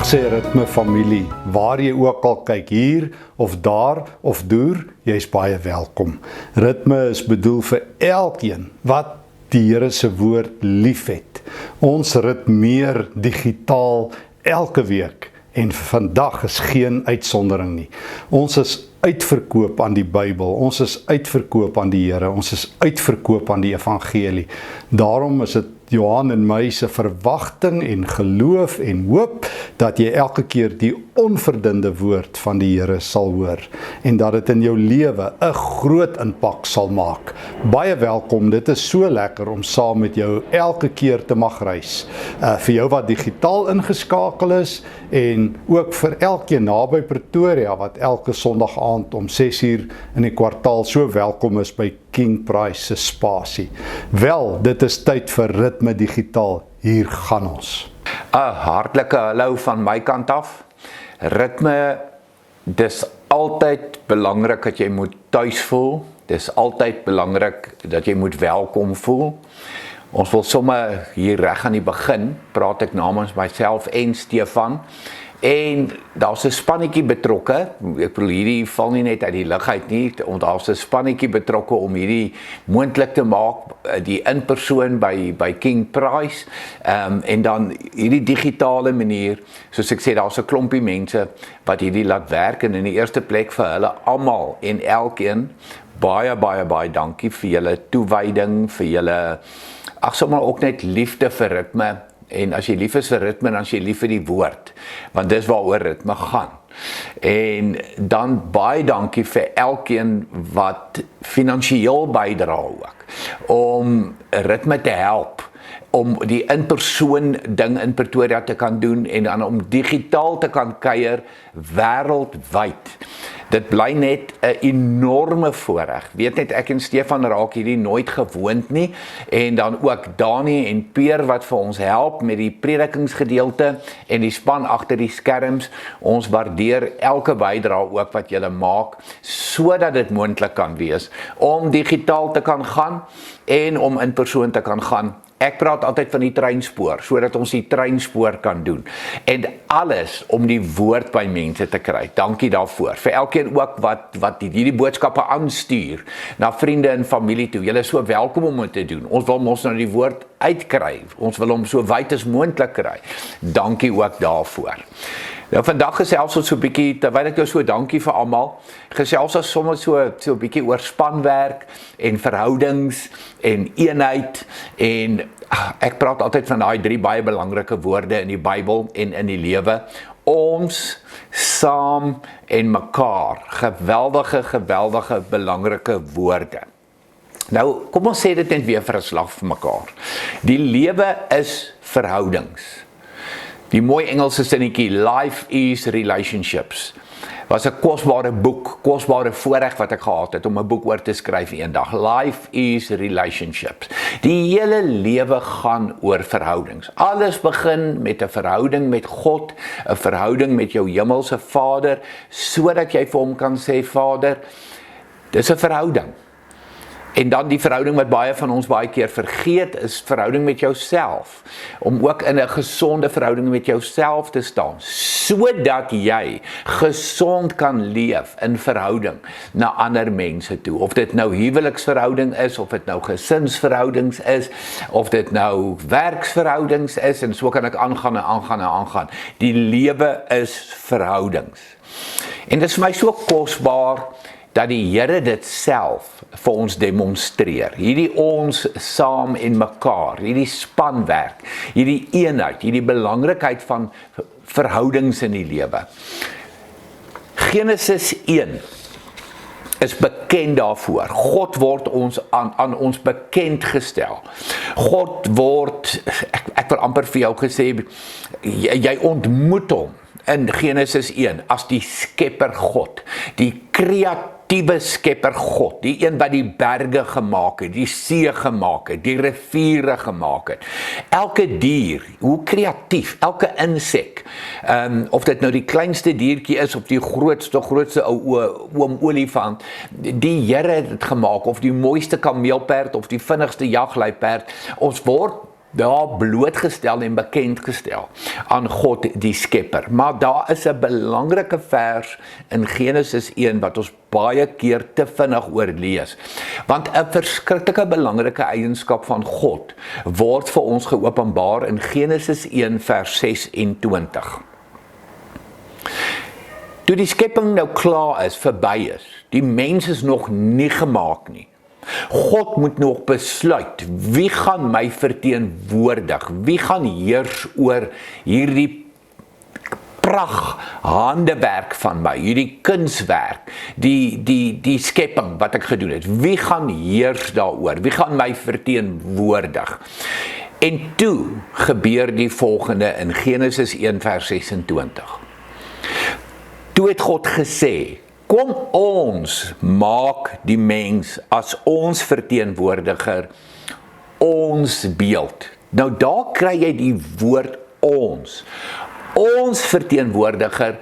Dag sê ritme familie, waar jy ook al kyk, hier of daar of deur, jy is baie welkom. Ritme is bedoel vir elkeen wat die Here se woord liefhet. Ons ritmeer digitaal elke week en vandag is geen uitsondering nie. Ons is uitverkoop aan die Bybel, ons is uitverkoop aan die Here, ons is uitverkoop aan die evangelie. Daarom is dit Johan en my se verwagting en geloof en hoop dat jy elke keer die onverdunde woord van die Here sal hoor en dat dit in jou lewe 'n groot impak sal maak. Baie welkom, dit is so lekker om saam met jou elke keer te mag reis. Vir jou wat digitaal ingeskakel is en ook vir elkeen naby Pretoria wat elke Sondag aand om 6uur in die kwartaal so welkom is by King Price se spasie. Wel, dit is tyd vir Ritme Digitaal. Hier gaan ons. 'n Hartlike hallo van my kant af. Ritme, dis altyd belangrik dat jy moet tuis voel. Dis altyd belangrik dat jy moet welkom voel. Ons wil sommer hier reg aan die begin, praat ek namens myself en Stefan. En daar's 'n spannetjie betrokke. Ek bedoel hierdie val nie net uit die lug uit nie, want daar's 'n spannetjie betrokke om hierdie moontlik te maak, die inpersoon by King Price, en dan hierdie digitale manier, soos ek sê, daar's 'n klompie mense wat hierdie laat werk en in die eerste plek vir hulle almal en elkeen baie dankie vir julle toewyding, vir julle sommer ook net liefde vir ritme. En as jy lief is vir ritme, dan is jy lief vir die woord, want dis waaroor ritme gaan. En dan baie dankie vir elkeen wat finansiëel bydra ook, om ritme te help, om die in-persoon ding in Pretoria te kan doen, en dan om digitaal te kan kuier wêreldwyd. Dit bly net 'n enorme voorreg. Weet net, ek en Stefan raak hierdie nooit gewoond nie, en dan ook Dani en Peer wat vir ons help met die predikingsgedeelte en die span agter die skerms. Ons waardeer elke bydrae ook wat julle maak, sodat dit moontlik kan wees om digitaal te kan gaan en om in persoon te kan gaan. Ek praat altyd van die treinspoor, sodat ons die treinspoor kan doen. En alles om die woord by mense te kry. Dankie daarvoor. Vir elkeen ook wat hierdie boodskappe aanstuur na vriende en familie toe. Julle is so welkom om dit te doen. Ons wil mos nou die woord uitkry. Ons wil hom so wyd as moontlik kry. Dankie ook daarvoor. Nou vandag gesels ons so 'n bietjie, terwyl ek jou so dankie vir almal, gesels ons sommer so 'n bietjie oor spanwerk en verhoudings en eenheid, en ek praat altyd van daai 3 baie belangrike woorde in die Bybel en in die lewe. Ons, saam en mekaar. Geweldige belangrike woorde. Nou, kom ons sê dit net weer vir 'n slag vir mekaar. Die lewe is verhoudings. Die mooi Engelse sinnetjie, life is relationships, was 'n kosbare boek, kosbare voorreg wat ek gehad het om 'n boek oor te skryf eendag. Life is relationships. Die hele lewe gaan oor verhoudings. Alles begin met 'n verhouding met God, 'n verhouding met jou hemelse Vader, sodat jy vir hom kan sê, Vader, dis 'n verhouding. En dan die verhouding wat baie van ons baie keer vergeet, is verhouding met jouself. Om ook in 'n gesonde verhouding met jouself te staan, sodat jy gesond kan leef in verhouding na ander mense toe. Of dit nou huweliksverhouding is, of dit nou gesinsverhoudings is, of dit nou werksverhoudings is, en so kan ek aangaan. Die lewe is verhoudings. En dit is vir my so kosbaar dat die Here dit self vir ons demonstreer. Hierdie ons saam en mekaar, hierdie spanwerk, hierdie eenheid, hierdie belangrikheid van verhoudings in die lewe. Genesis 1 is bekend daarvoor. God word ons aan ons bekend gestel. God word, ek wil amper vir jou gesê, jy ontmoet hom in Genesis 1 as die skepper God, die kreatiewe skepper God, die een wat die berge gemaak het, die see gemaak het, die riviere gemaak het. Elke dier, hoe kreatief, elke insek, of dit nou die kleinste diertjie is, of die grootste oom olifant, die Here het dit gemaak, of die mooiste kameelperd, of die vinnigste jagluiperd. Ons word daar blootgestel en bekendgestel aan God die Skepper. Maar daar is 'n belangrike vers in Genesis 1 wat ons baie keer te vinnig oorlees. Want 'n verskriklike belangrike eienskap van God word vir ons geopenbaar in Genesis 1 vers 26. Toe die skepping nou klaar is, verby is, die mens is nog nie gemaak nie. God moet nog besluit, wie gaan my verteenwoordig? Wie gaan heers oor hierdie handewerk van my, hierdie kunswerk, die skepping wat ek gedoen het? Wie gaan heers daaroor? Wie gaan my verteenwoordig? En toe gebeur die volgende in Genesis 1 vers 26. Toe het God gesê, kom ons maak die mens as ons verteenwoordiger, ons beeld. Nou daar kry jy die woord ons. Ons verteenwoordiger,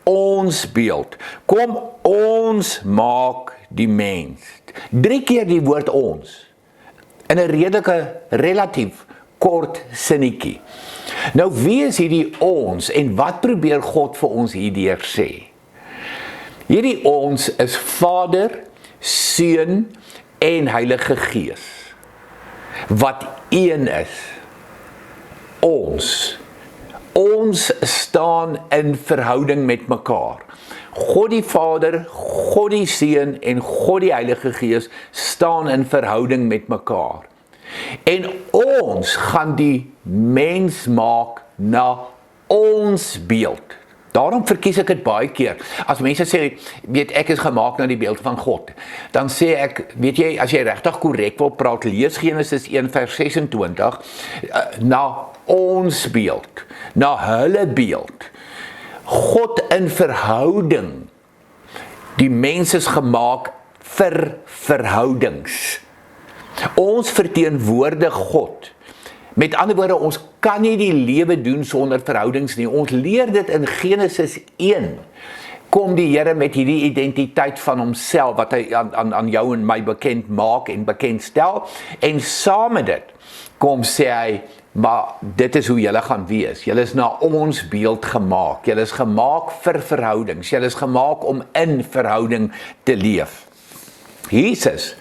ons beeld. Kom ons maak die mens. 3 keer die woord ons. In 'n relatief kort sinnetjie. Nou wie is hierdie ons en wat probeer God vir ons hierdeur sê? Hierdie ons is Vader, Seun en Heilige Gees, wat een is. Ons staan in verhouding met mekaar. God die Vader, God die Seun en God die Heilige Gees staan in verhouding met mekaar. En ons gaan die mens maak na ons beeld. Daarom verkies ek dit baie keer. As mense sê, weet ek is gemaak na die beeld van God, dan sê ek, weet jy, as jy regtig korrek wil praat, lees Genesis 1 vers 26, na ons beeld, na hulle beeld. God in verhouding. Die mens is gemaak vir verhoudings. Ons verteenwoordig God. Met ander woorde, ons kan nie die lewe doen sonder verhoudings nie. Ons leer dit in Genesis 1. Kom die Here met hierdie identiteit van homself, wat hy aan jou en my bekend maak en bekendstel. En saam met dit, kom sê hy, maar dit is hoe julle gaan wees. Julle is na ons beeld gemaak. Julle is gemaak vir verhoudings. Julle is gemaak om in verhouding te leef. Jesus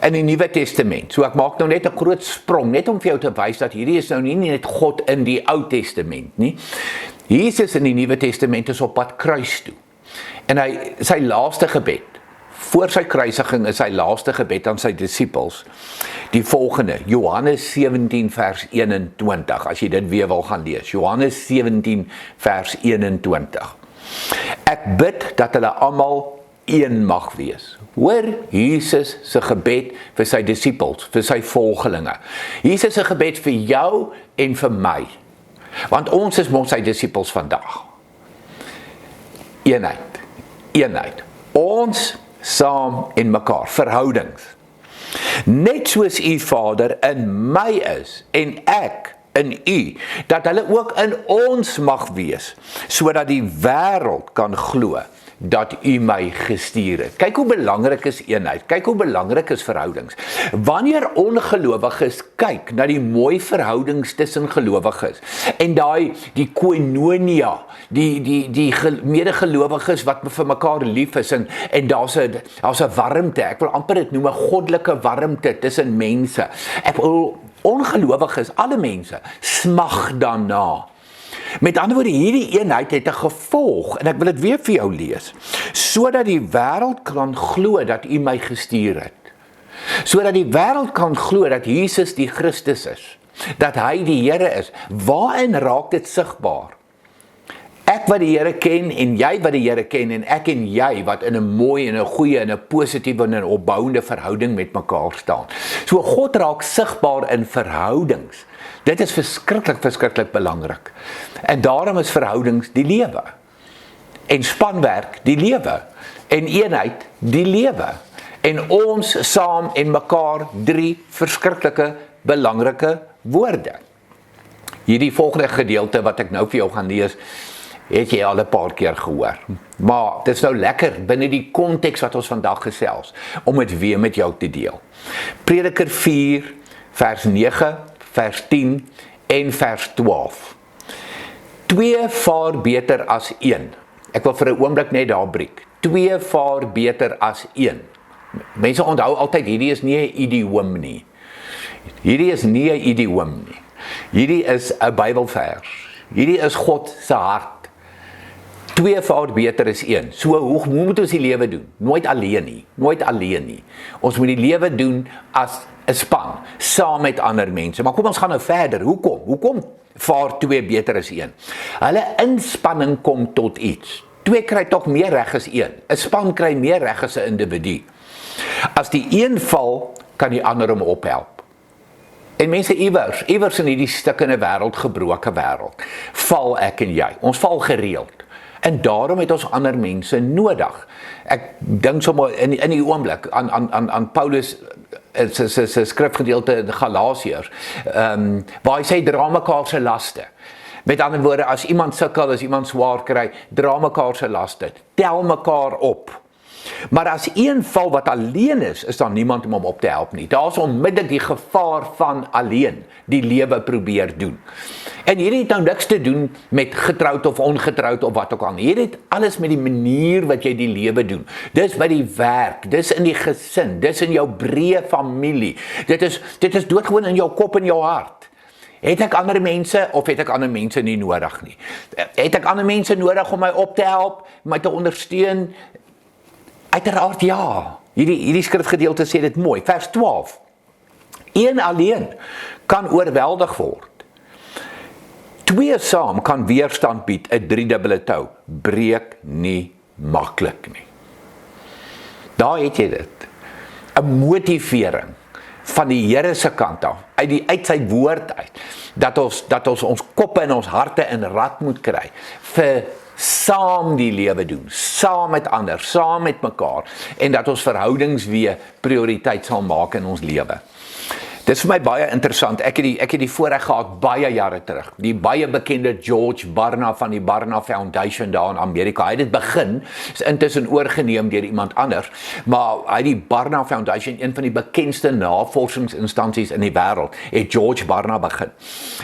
in die Nuwe Testament. So ek maak nou net 'n groot sprong, net om vir jou te wys dat hierdie is nou nie net God in die Ou Testament nie. Jesus in die Nuwe Testament is op pad kruis toe. En sy laaste gebed, voor sy kruisiging is sy laaste gebed aan sy disippels, die volgende, Johannes 17 vers 21, as jy dit weer wil gaan lees. Johannes 17 vers 21. Ek bid dat hulle almal een mag wees. Hoor Jesus se gebed vir sy disippels, vir sy volgelinge. Jesus se gebed vir jou en vir my. Want ons is mos sy disippels vandag. Eenheid. Ons saam en mekaar, verhoudings. Net soos u Vader in my is en ek in u, dat hulle ook in ons mag wees, sodat die wêreld kan glo dat u my gestuur het. Kyk hoe belangrik is eenheid, kyk hoe belangrik is verhoudings. Wanneer ongelowiges kyk na die mooi verhoudings tussen gelowiges, en die koinonia, die medegelowiges wat vir mekaar lief is, en daar's 'n warmte, ek wil amper dit noem 'n goddelike warmte tussen mense. Ek wil ongelowiges, alle mense, smag daarna. Met ander woorde, hierdie eenheid het 'n gevolg, en ek wil dit weer vir jou lees, sodat die wêreld kan glo dat u my gestuur het. Sodat die wêreld kan glo dat Jesus die Christus is, dat hy die Here is. Waarin raak dit sigbaar? Ek wat die Here ken, en jy wat die Here ken, en ek en jy wat in 'n mooi en 'n goeie en 'n positiewe en 'n opbouende verhouding met mekaar staan. So God raak sigbaar in verhoudings. Dit is verskriklik belangrik. En daarom is verhoudings die lewe. En spanwerk die lewe. En eenheid die lewe. En ons saam en mekaar 3 verskriklike belangrike woorde. Hierdie volgende gedeelte wat ek nou vir jou gaan lees, het jy al 'n paar keer gehoor. Maar dit is nou lekker binne die konteks wat ons vandag gesels, om dit weer met jou te deel. Prediker 4 vers 9, vers 10 en vers 12. 2 vaar beter as 1. Ek wil vir 'n oomblik net daar breek. 2 vaar beter as 1. Mense onthou altyd, hierdie is nie 'n idioom nie. Hierdie is nie 'n idioom nie. Hierdie is 'n Bybelvers. Hierdie is God se hart. 2 vaar beter as 1. So hoe moet ons die lewe doen? Nooit alleen nie. Nooit alleen nie. Ons moet die lewe doen as 'n span, saam met ander mense. Maar kom ons gaan nou verder. Hoekom vaar 2 beter as 1? Hulle inspanning kom tot iets. 2 kry tog meer reg as 1. 'n Span kry meer reg as 'n individu. As die een val, kan die ander hom ophelp. En mense iewers in hierdie stikkende wêreld, gebroke wêreld, val ek en jy. Ons val gereeld. En daarom het ons ander mense nodig. Ek dink sommer in die oomblik aan Paulus se skrifgedeelte in Galasiërs, waar hy sê dra mekaar se laste. Met ander woorde, as iemand sukkel, as iemand swaar kry, dra mekaar se laste. Tel mekaar op. Maar as een val wat alleen is daar niemand om hom op te help nie. Daar is onmiddellik die gevaar van alleen die lewe probeer doen. En hierdie het nou niks te doen met getroud of ongetroud of wat ook al. Hierdie het alles met die manier wat jy die lewe doen. Dis by die werk, dis in die gesin, dis in jou breë familie. Dit is doodgewoon in jou kop en jou hart. Het ek ander mense of het ek ander mense nie nodig nie? Het ek ander mense nodig om my op te help, my te ondersteun? Uiteraard ja. Hierdie skrifgedeelte sê dit mooi. Vers 12. Een alleen kan oorweldig word. 2 saam kan weerstand bied. 'n 3-dubbele tou breek nie maklik nie. Daar het jy dit. 'n Motivering van die Here se kant af, uit sy woord uit, dat ons koppe en ons harte in rad moet kry vir saam die lewe doen, saam met ander, saam met mekaar, en dat ons verhoudings weer prioriteit sal maak in ons lewe. Dit is vir my baie interessant. Ek het die voorreg gehad baie jare terug. Die baie bekende George Barna van die Barna Foundation daar in Amerika. Hy het dit begin, is intussen oorgeneem deur iemand anders, maar hy het die Barna Foundation, een van die bekendste navorsingsinstansies in die wêreld, het George Barna begin.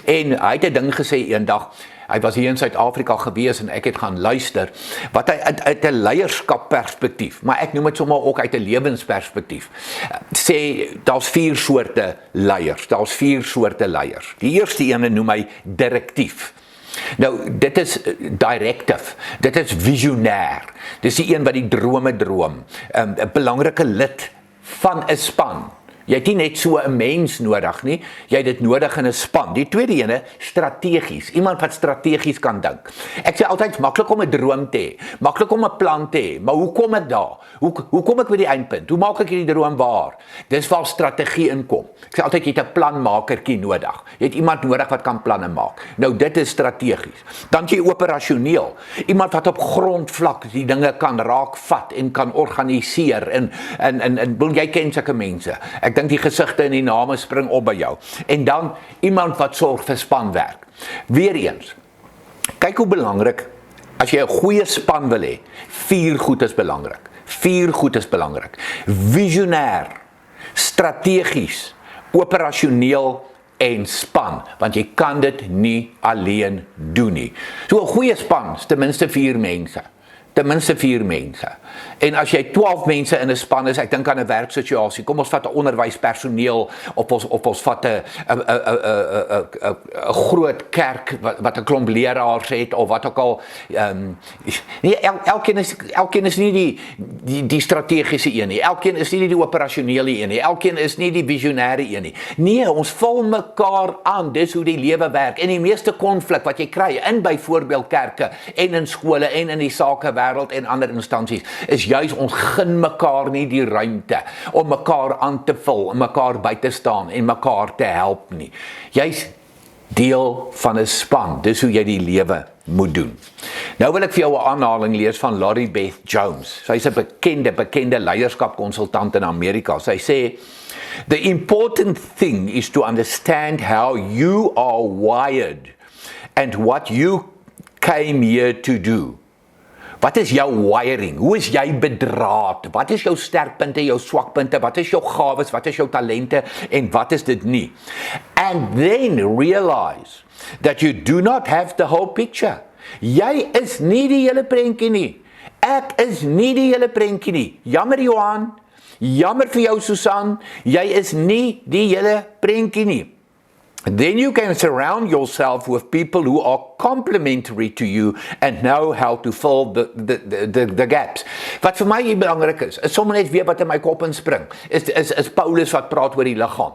En hy het 'n ding gesê eendag. Hy was hier in Suid-Afrika gewees en ek het gaan luister, wat hy uit 'n leierskapperspektief, maar ek noem dit sommer ook uit 'n lewensperspektief, sê, daar's 4 soorte leiers, Die eerste ene noem hy direktief. Nou, dit is directive, dit is visionêr, dis die een wat die drome droom, 'n belangrike lid van 'n span. Jy het nie net so 'n mens nodig nie, jy het dit nodig in 'n span. Die tweede ene, strategies, iemand wat strategies kan dink. Ek sê altyd, maklik om 'n droom te hê, maklik om 'n plan te hê, maar hoe kom ek daar? Hoe kom ek by die eindpunt? Hoe maak ek hierdie droom waar? Dis waar strategie inkom. Ek sê altyd, jy het 'n planmakertjie nodig. Jy het iemand nodig wat kan planne maak. Nou, dit is strategies. Dan jy operasioneel. Iemand wat op grondvlak die dinge kan raakvat en kan organiseer en jy ken sulke mense. Ek dink die gesigte en die name spring op by jou. En dan iemand wat sorg vir spanwerk. Weereens, kyk hoe belangrik, as jy 'n goeie span wil hê, 4 goed is belangrik. 4 goed is belangrik. Visionêr, strategies, operasioneel en span, want jy kan dit nie alleen doen nie. So 'n goeie span is ten minste 4 mense. Ten minste 4 mense. En as jy 12 mense in 'n span is, ek dink aan 'n werksituasie, kom ons vat 'n onderwyspersoneel, of ons vat 'n groot kerk wat 'n klomp leraars het, of wat ook al. Nee, elkeen is nie die strategiese een nie. Elkeen is nie die operasionele een nie. Elkeen is nie die visionêre een nie. Nee, ons vul mekaar aan. Dis hoe die lewe werk. En die meeste konflik wat jy kry in byvoorbeeld kerke en in skole en in die sakewêreld en ander instansies, is juis ons gun mekaar nie die ruimte om mekaar aan te vul, om mekaar by te staan en mekaar te help nie. Jy's deel van 'n span. Dis hoe jy die lewe moet doen. Nou wil ek vir jou 'n aanhaling lees van Laurie Beth Jones. Sy's 'n bekende leierskapkonsultant in Amerika. Sy sê, "The important thing is to understand how you are wired and what you came here to do." Wat is jou wiring? Hoe is jy bedraad? Wat is jou sterkpunte, jou swakpunte? Wat is jou gawes? Wat is jou talente? En wat is dit nie? And then realize that you do not have the whole picture. Jy is nie die hele prentjie nie. Ek is nie die hele prentjie nie. Jammer Johan, jammer vir jou Susan, jy is nie die hele prentjie nie. Then you can surround yourself with people who are complementary to you and know how to fill the gaps. Wat vir my hier belangrik is sommer net weer wat in my kop inspring, is Paulus wat praat oor die liggaam.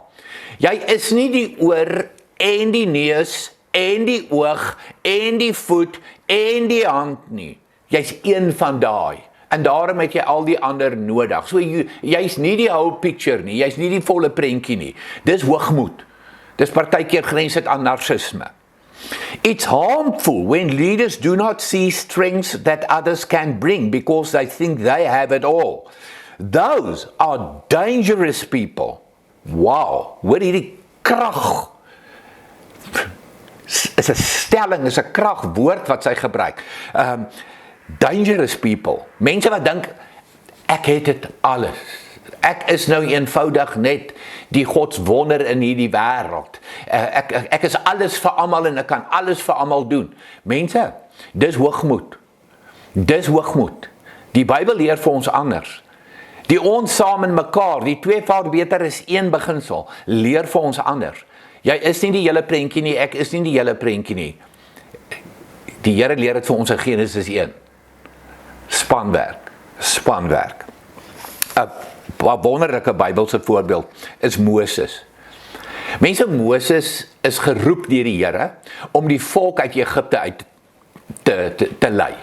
Jy is nie die oor en die neus en die oog en die voet en die hand nie. Jy's een van daai. En daarom het jy al die ander nodig. So jy's nie die whole picture nie, jy's nie die volle prentjie nie. Dis hoogmoed. Dis partykeer grens dit aan narcisme. It's harmful when leaders do not see strengths that others can bring because they think they have it all. Those are dangerous people. Wow, hoor hierdie krag. Is 'n stelling, is 'n kragwoord wat sy gebruik. Dangerous people. Mense wat dink ek het dit alles. Ek is nou eenvoudig net die godswonder in hierdie wêreld. Ek is alles vir almal en ek kan alles vir almal doen. Mense, dis hoogmoed. Dis hoogmoed. Die Bybel leer vir ons anders. Die ons saam in mekaar, die tweevoud beter is een beginsel, leer vir ons anders. Jy is nie die hele prentjie nie, ek is nie die hele prentjie nie. Die Here leer dit vir ons in Genesis 1. Spanwerk, spanwerk. 'n wonderlike Bybelse voorbeeld is Moses. Mense, Moses is geroep deur die Here om die volk uit Egipte uit te lei.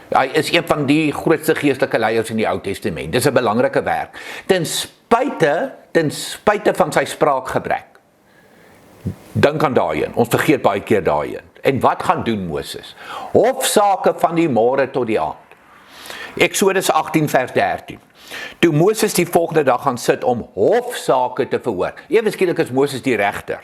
Hy is een van die grootste geestelike leiers in die Ou Testament. Dis 'n belangrike werk. Ten spyte van sy spraakgebrek. Dink aan daarin. Ons vergeet baie keer daarin. En wat gaan doen Moses? Hofsaake van die môre tot die aand. Eksodus 18 vers 13. Toe Moses die volgende dag gaan sit om hofsaake te verhoor. Ewe skielik is Moses die regter.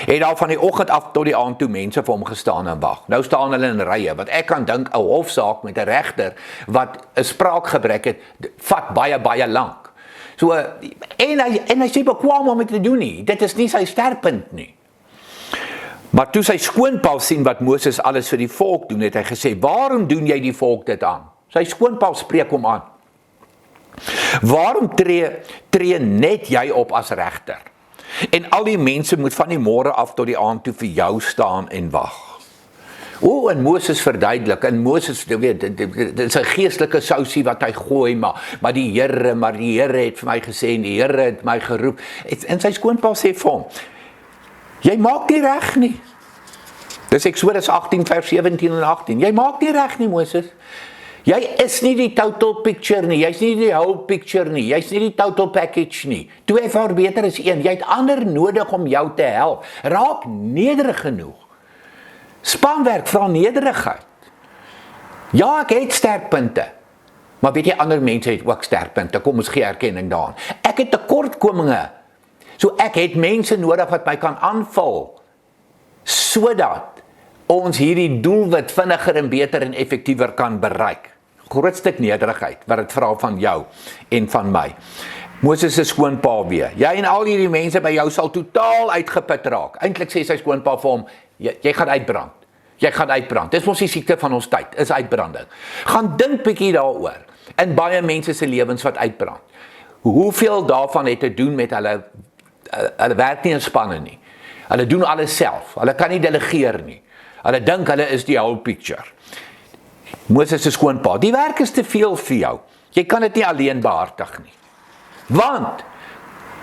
Het daar van die oggend af tot die aand toe mense vir hom gestaan en wag. Nou staan hulle in rye, wat ek kan dink 'n hofsaak met 'n regter wat 'n spraakgebrek het, vat baie lank. So en hy sê bekwam om dit te doen nie. Dit is nie sy sterkpunt nie. Maar toe sy skoonpa sien wat Moses alles vir die volk doen, het hy gesê, "Waarom doen jy die volk dit aan?" Sy skoonpa spreek hom aan. "Waarom tree net jy op as regter? En al die mense moet van die môre af tot die aand toe vir jou staan en wag." En Moses verduidelik, en Moses, weet, dit is 'n geestelike sousie wat hy gooi, maar die Here het vir my gesê, en die Here het my geroep. En sy skoonpa sê vir hom, "Jy maak nie reg nie." Dis Eksodus 18 vers 17 en 18. "Jy maak nie reg nie, Moses. Jy is nie die total picture nie, jy's nie die whole picture nie, jy's nie die total package nie. Tweevoud beter is een, jy het ander nodig om jou te help. Raak nederig genoeg. Spanwerk vra nederigheid. Ja, ek het sterkpunte, maar weet jy, ander mense het ook sterkpunte, kom ons gee erkenning daaraan. Ek het tekortkominge, so ek het mense nodig wat my kan aanvul, sodat ons hierdie doelwit vinniger en beter en effektiewer kan bereik. Groot stuk nederigheid wat dit vra van jou en van my. Moses se skoonpa weer. Jy en al hierdie mense by jou sal totaal uitgeput raak. Eintlik sê sy skoonpa vir hom, jy gaan uitbrand. Jy gaan uitbrand. Dis mos die siekte van ons tyd, is uitbranding. Gaan dink bietjie daaroor. In baie mense se lewens wat uitbrand. Hoeveel daarvan het te doen met hulle werk nie in spanne nie. Hulle doen alles self. Hulle kan nie delegeer nie. Hulle dink hulle is die whole picture. Moses se skoonpa, die werk is te veel vir jou. Jy kan dit nie alleen behartig nie. Want,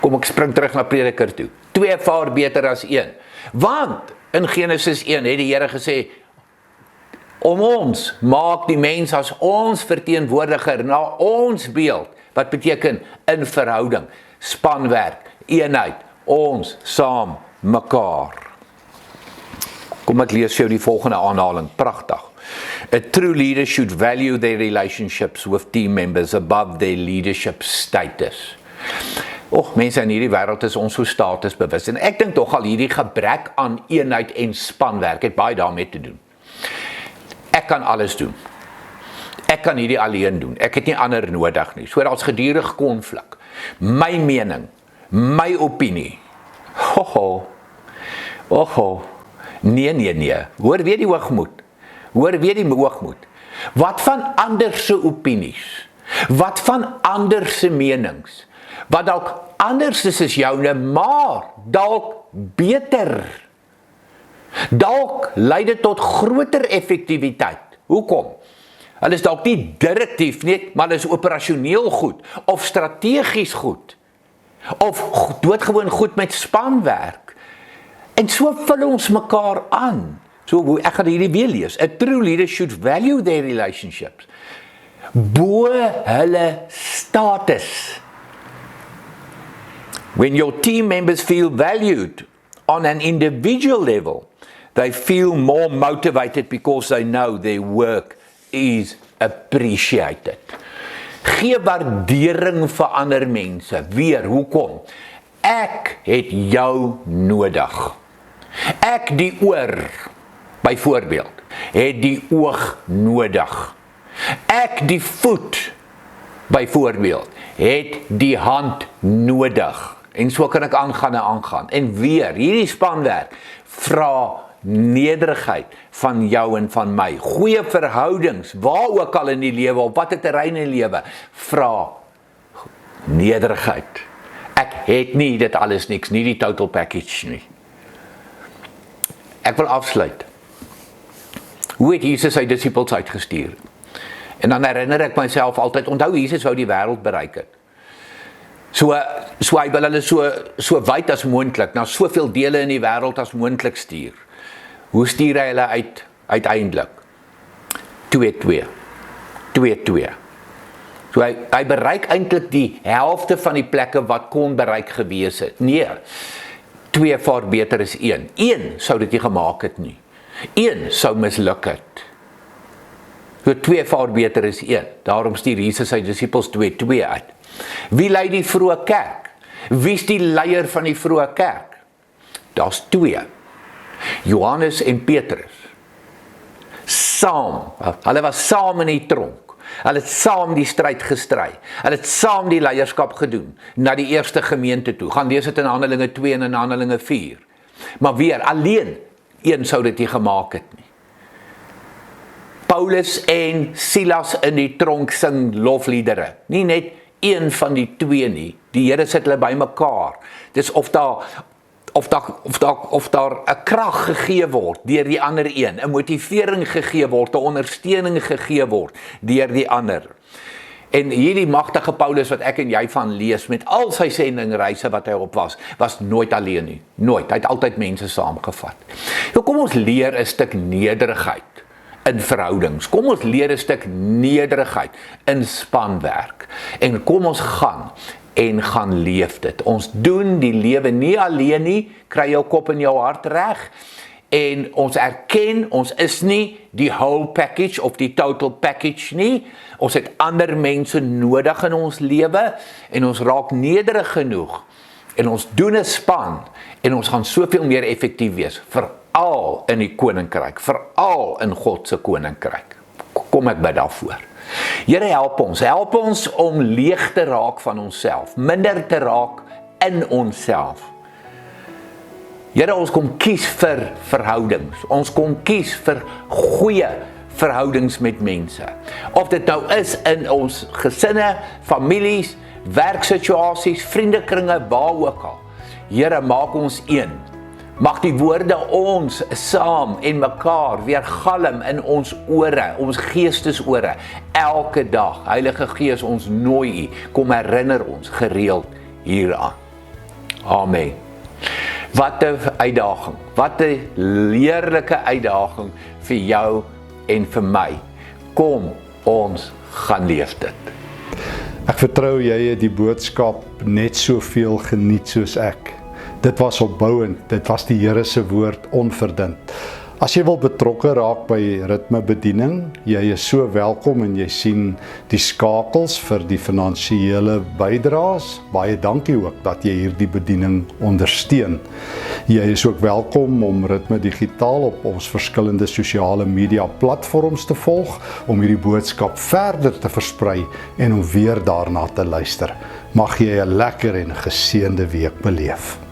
kom ek spring terug na Prediker toe, 2 vaar beter as 1. Want, in Genesis 1 het die Here gesê, om ons maak die mens as ons verteenwoordiger, na ons beeld, wat beteken in verhouding, spanwerk, eenheid, ons saam mekaar. Kom ek lees jou die volgende aanhaling, pragtig. A true leader should value their relationships with team members above their leadership status. Mense in hierdie wêreld is ons so statusbewus, en ek dink tog al hierdie gebrek aan eenheid en spanwerk het baie daarmee te doen. Ek kan alles doen. Ek kan hierdie alleen doen. Ek het nie ander nodig nie. So daar's gedurig konflik. My mening, my opinie. Oho. Nee. Hoor weer die hoogmoed. Hoor weer die hoogmoed. Wat van ander se opinies? Wat van ander se menings? Wat dalk anders is as joune, maar dalk beter. Dalk lei dit tot groter effektiwiteit. Hoekom? Hulle is dalk nie direktief nie, maar hulle is operasioneel goed, of strategies goed, of doodgewoon goed met spanwerk. En so vul ons mekaar aan. So, ek gaan hierdie weer lees. A true leader should value their relationships. Bo hulle status. When your team members feel valued on an individual level, they feel more motivated because they know their work is appreciated. Gee waardering vir ander mense. Weer, hoekom? Ek het jou nodig. Ek die oor, byvoorbeeld, het die oog nodig. Ek die voet, byvoorbeeld, het die hand nodig. En so kan ek aangaan. En weer, hierdie spanwerk, vra nederigheid van jou en van my. Goeie verhoudings, waar ook al in die lewe, op watter terrein in die lewe, vra nederigheid. Ek het nie dit alles niks, nie die total package nie. Ek wil afsluit. Hoe het Jesus sy disippels uitgestuur? En dan herinner ek myself altyd, onthou Jesus wou die wêreld bereik het. So hy wil hulle so wyd as moontlik, na soveel dele in die wêreld as moontlik stuur. Hoe stuur hy hulle uit uiteindelik? 2-2. So hy bereik eintlik die helfte van die plekke wat kon bereik gewees het. Nee, 2 vaar beter as 1. 1 sou dit nie gemaak het nie. 1 sou misluk het. So 2 vaar beter as 1. Daarom stuur Jesus sy disippels 2 uit. Wie lei die vroeë kerk? Wie is die leier van die vroeë kerk? Daar's 2. Johannes en Petrus. Saam. Hulle was saam in die tronk. Hulle het saam die stryd gestry. Hulle het saam die leierskap gedoen na die eerste gemeente toe. Gaan lees dit in Handelinge 2 en in Handelinge 4. Maar weer, alleen 1 sou dit nie gemaak het nie. Paulus en Silas in die tronk sing lofliedere. Nie net 1 van die 2 nie. Die Here sit hulle by mekaar. Dis of daar 'n krag gegee word deur die ander een, 'n motivering gegee word, 'n ondersteuning gegee word deur die ander. En hierdie magtige Paulus wat ek en jy van lees, met al sy sendingreise wat hy op was nooit alleen nie. Nooit. Hy het altyd mense saamgevat. So kom ons leer 'n stuk nederigheid in verhoudings. Kom ons leer 'n stuk nederigheid in spanwerk. En kom ons gaan leef dit. Ons doen die lewe nie alleen nie, kry jou kop en jou hart reg. En ons erken, ons is nie die whole package of die total package nie. Ons het ander mense nodig in ons lewe en ons raak nederig genoeg. En ons doen 'n span en ons gaan soveel meer effektief wees, veral in die koninkryk, veral in God se koninkryk. Kom ek bid daarvoor. Here, help ons om leeg te raak van onsself, minder te raak in onsself. Here, ons kom kies vir verhoudings, ons kom kies vir goeie verhoudings met mense. Of dit nou is in ons gesinne, families, werksituasies, vriendekringe, waar ook al. Here, maak ons een. Mag die woorde ons saam en mekaar weer galm in ons ore, ons geestesore, elke dag. Heilige Gees, ons nooi U, kom herinner ons gereeld hieraan. Amen. Wat 'n uitdaging, wat 'n heerlike uitdaging vir jou en vir my. Kom, ons gaan leef dit. Ek vertrou jy het die boodskap net soveel geniet soos ek. Dit was opbouend, dit was die Here se woord onverdund. As jy wil betrokke raak by Ritme bediening, jy is so welkom en jy sien die skakels vir die finansiële bydraes. Baie dankie ook dat jy hierdie bediening ondersteun. Jy is ook welkom om Ritme Digitaal op ons verskillende sosiale media platforms te volg, om hierdie boodskap verder te versprei en om weer daarna te luister. Mag jy 'n lekker en geseënde week beleef.